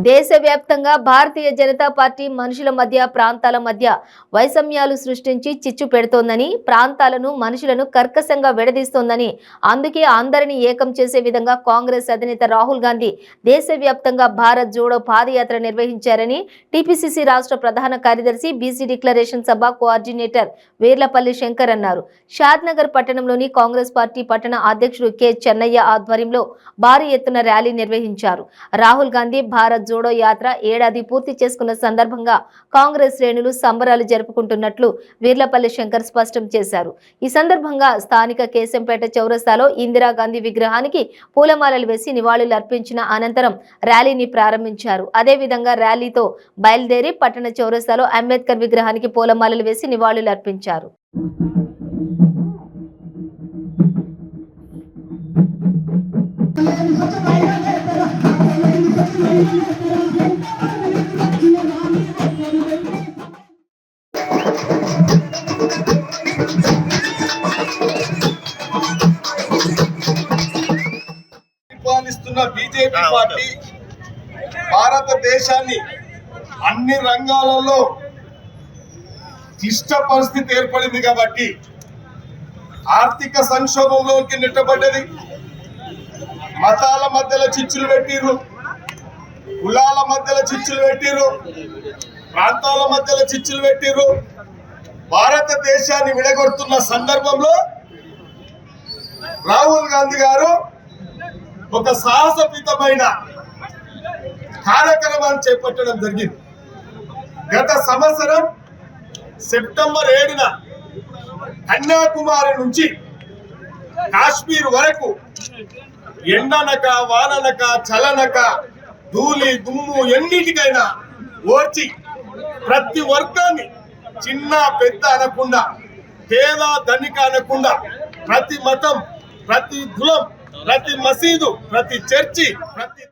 దేశవ్యాప్తంగా భారతీయ జనతా పార్టీ మనుషుల మధ్య ప్రాంతాల మధ్య వైషమ్యాలు సృష్టించి చిచ్చు పెడుతోందని, ప్రాంతాలను మనుషులను కర్కశంగా విడదీస్తోందని, అందుకే అందరినీ ఏకం చేసే విధంగా కాంగ్రెస్ అధినేత రాహుల్ గాంధీ దేశవ్యాప్తంగా భారత్ జోడో పాదయాత్ర నిర్వహించారని టీపీసీసీ రాష్ట్ర ప్రధాన కార్యదర్శి బీసీ డిక్లరేషన్ సభ కోఆర్డినేటర్ వీర్లపల్లి శంకర్ అన్నారు. షాద్నగర్ పట్టణంలోని కాంగ్రెస్ పార్టీ పట్టణ అధ్యక్షుడు కె చెన్నయ్య ఆధ్వర్యంలో భారీ ఎత్తున ర్యాలీ నిర్వహించారు. రాహుల్ గాంధీ భారత్ జోడో యాత్ర ఏడాది పూర్తి చేసుకున్న సందర్భంగా కాంగ్రెస్ శ్రేణులు సంబరాలు జరుపుకుంటున్నట్లు వీర్లపల్లి శంకర్ స్పష్టం చేశారు. ఈ సందర్భంగా స్థానిక కేశంపేట చౌరస్తాలో ఇందిరాగాంధీ విగ్రహానికి పూలమాలలు వేసి నివాళులు అర్పించిన అనంతరం ర్యాలీని ప్రారంభించారు. అదేవిధంగా ర్యాలీతో బయలుదేరి పట్టణ చౌరస్తాలో అంబేద్కర్ విగ్రహానికి పూలమాలలు వేసి నివాళులు అర్పించారు. పరిపాలిస్తున్న బీజేపీ పార్టీ భారతదేశాన్ని అన్ని రంగాలలో క్లిష్ట పరిస్థితి ఏర్పడింది కాబట్టి ఆర్థిక సంక్షోభంలోకి నెట్టబడ్డది. మతాల మధ్యలో చిచ్చులు పెట్టిర్రు, కులాల మధ్యలో చిచ్చులు పెట్టిర్రు, ప్రాంతాల మధ్యలో చిచ్చులు పెట్టిర్రు. భారతదేశాన్ని విడగొడుతున్న సందర్భంలో రాహుల్ గాంధీ గారు ఒక సాహసోపేతమైన కార్యక్రమాన్ని చేపట్టడం జరిగింది. గత సంవత్సరం సెప్టెంబర్ 7న కన్యాకుమారి నుంచి కాశ్మీర్ వరకు ఎండనక వాననక చలనక ధూళి దుమ్ము ఎన్నిటికైనా ఓర్చి ప్రతి వర్గాన్ని చిన్న పెద్ద అనకుండా, పేద ధనిక అనకుండా, ప్రతి మతం, ప్రతి కులం, ప్రతి మసీదు, ప్రతి చర్చి, ప్రతి